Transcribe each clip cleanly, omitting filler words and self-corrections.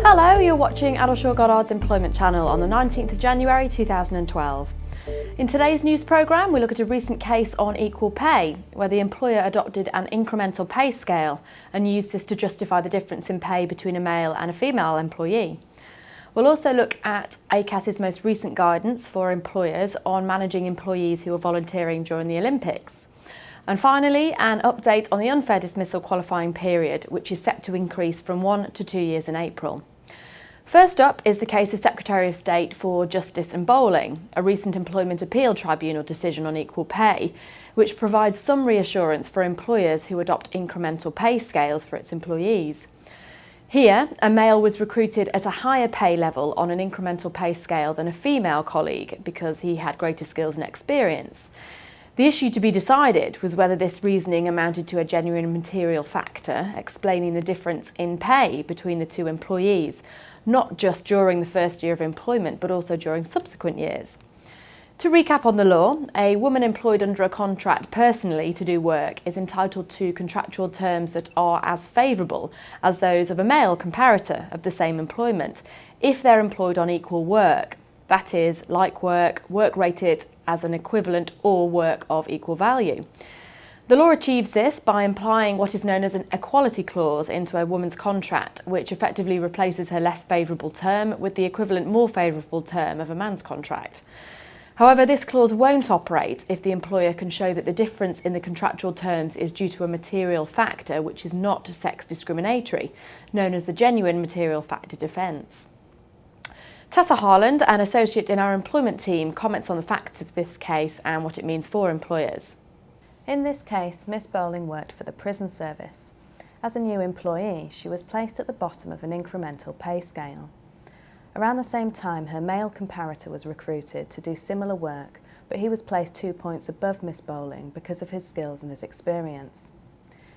Hello, you're watching Addleshaw Goddard's Employment Channel on the 19th of January 2012. In today's news programme, we look at a recent case on equal pay, where the employer adopted an incremental pay scale and used this to justify the difference in pay between a male and a female employee. We'll also look at ACAS's most recent guidance for employers on managing employees who are volunteering during the Olympics. And finally, an update on the unfair dismissal qualifying period, which is set to increase from 1 to 2 years in April. First up is the case of Secretary of State for Justice and Bowling, a recent Employment Appeal Tribunal decision on equal pay, which provides some reassurance for employers who adopt incremental pay scales for its employees. Here, a male was recruited at a higher pay level on an incremental pay scale than a female colleague because he had greater skills and experience. The issue to be decided was whether this reasoning amounted to a genuine material factor, explaining the difference in pay between the two employees, not just during the first year of employment, but also during subsequent years. To recap on the law, a woman employed under a contract personally to do work is entitled to contractual terms that are as favourable as those of a male comparator of the same employment, if they're employed on equal work, that is, like work, work rated as an equivalent or work of equal value. The law achieves this by implying what is known as an equality clause into a woman's contract, which effectively replaces her less favourable term with the equivalent more favourable term of a man's contract. However, this clause won't operate if the employer can show that the difference in the contractual terms is due to a material factor which is not sex discriminatory, known as the genuine material factor defence. Tessa Harland, an associate in our employment team, comments on the facts of this case and what it means for employers. In this case, Miss Bowling worked for the prison service. As a new employee, she was placed at the bottom of an incremental pay scale. Around the same time, her male comparator was recruited to do similar work, but he was placed 2 points above Miss Bowling because of his skills and his experience.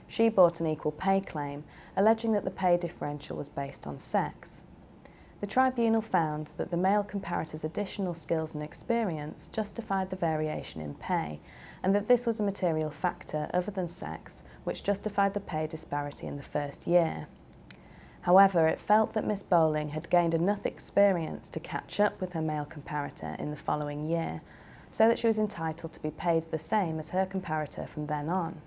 She brought an equal pay claim, alleging that the pay differential was based on sex. The tribunal found that the male comparator's additional skills and experience justified the variation in pay, and that this was a material factor other than sex which justified the pay disparity in the first year. However, it felt that Miss Bowling had gained enough experience to catch up with her male comparator in the following year, so that she was entitled to be paid the same as her comparator from then on.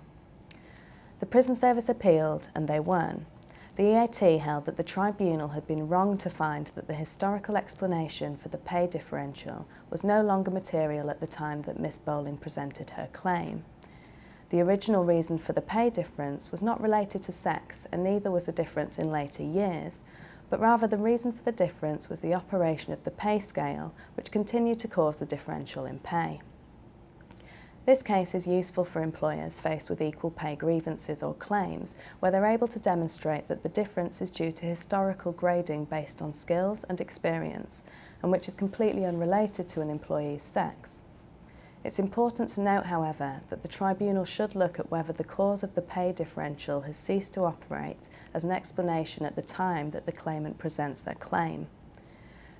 The prison service appealed, and they won. The EAT held that the tribunal had been wrong to find that the historical explanation for the pay differential was no longer material at the time that Miss Bowling presented her claim. The original reason for the pay difference was not related to sex, and neither was the difference in later years, but rather the reason for the difference was the operation of the pay scale, which continued to cause the differential in pay. This case is useful for employers faced with equal pay grievances or claims, where they're able to demonstrate that the difference is due to historical grading based on skills and experience, and which is completely unrelated to an employee's sex. It's important to note, however, that the tribunal should look at whether the cause of the pay differential has ceased to operate as an explanation at the time that the claimant presents their claim.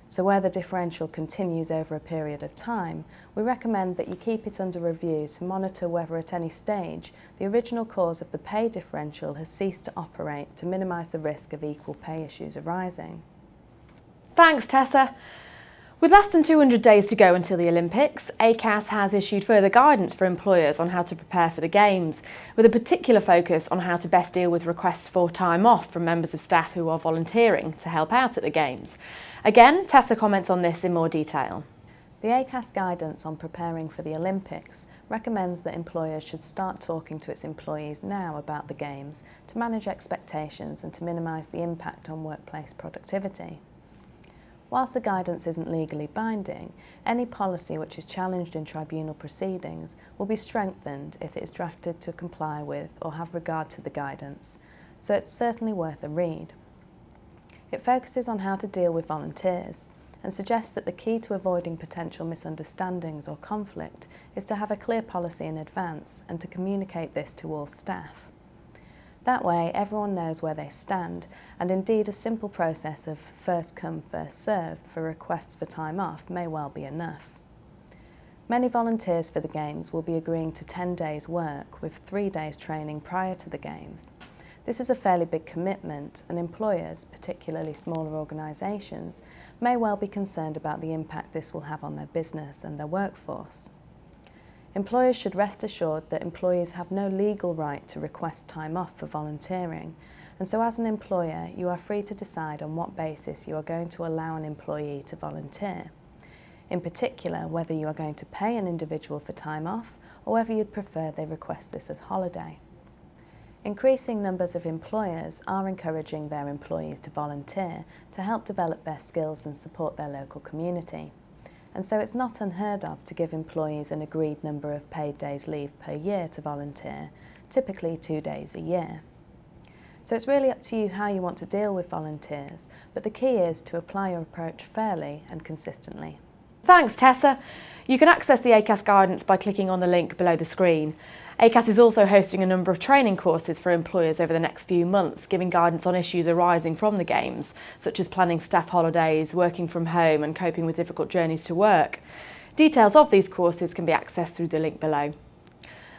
So where the differential continues over a period of time, we recommend that you keep it under review to monitor whether at any stage the original cause of the pay differential has ceased to operate to minimise the risk of equal pay issues arising. Thanks, Tessa. With less than 200 days to go until the Olympics, ACAS has issued further guidance for employers on how to prepare for the Games, with a particular focus on how to best deal with requests for time off from members of staff who are volunteering to help out at the Games. Again, Tessa comments on this in more detail. The ACAS guidance on preparing for the Olympics recommends that employers should start talking to its employees now about the Games to manage expectations and to minimise the impact on workplace productivity. Whilst the guidance isn't legally binding, any policy which is challenged in tribunal proceedings will be strengthened if it is drafted to comply with or have regard to the guidance, so it's certainly worth a read. It focuses on how to deal with volunteers and suggests that the key to avoiding potential misunderstandings or conflict is to have a clear policy in advance and to communicate this to all staff. That way, everyone knows where they stand, and indeed a simple process of first come, first served for requests for time off may well be enough. Many volunteers for the Games will be agreeing to 10 days work with 3 days training prior to the Games. This is a fairly big commitment, and employers, particularly smaller organisations, may well be concerned about the impact this will have on their business and their workforce. Employers should rest assured that employees have no legal right to request time off for volunteering, and so as an employer you are free to decide on what basis you are going to allow an employee to volunteer. In particular, whether you are going to pay an individual for time off or whether you'd prefer they request this as holiday. Increasing numbers of employers are encouraging their employees to volunteer to help develop their skills and support their local community. And so it's not unheard of to give employees an agreed number of paid days leave per year to volunteer, typically 2 days a year. So it's really up to you how you want to deal with volunteers, but the key is to apply your approach fairly and consistently. Thanks, Tessa. You can access the ACAS guidance by clicking on the link below the screen. ACAS is also hosting a number of training courses for employers over the next few months, giving guidance on issues arising from the Games, such as planning staff holidays, working from home and coping with difficult journeys to work. Details of these courses can be accessed through the link below.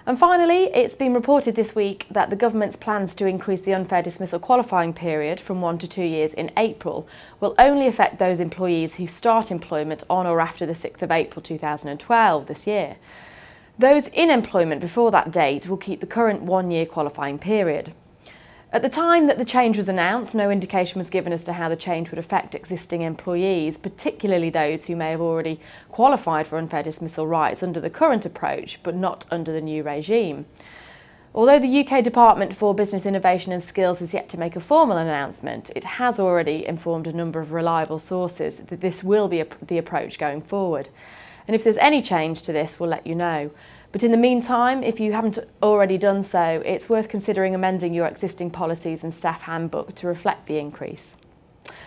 And finally, it's been reported this week that the government's plans to increase the unfair dismissal qualifying period from 1 to 2 years in April will only affect those employees who start employment on or after the 6th of April 2012 this year. Those in employment before that date will keep the current 1-year qualifying period. At the time that the change was announced, no indication was given as to how the change would affect existing employees, particularly those who may have already qualified for unfair dismissal rights under the current approach, but not under the new regime. Although the UK Department for Business Innovation and Skills has yet to make a formal announcement, it has already informed a number of reliable sources that this will be the approach going forward. And if there's any change to this, we'll let you know. But in the meantime, if you haven't already done so, it's worth considering amending your existing policies and staff handbook to reflect the increase.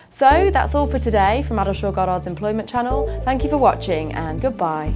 So that's all for today from Addleshaw Goddard's Employment Channel. Thank you for watching and goodbye.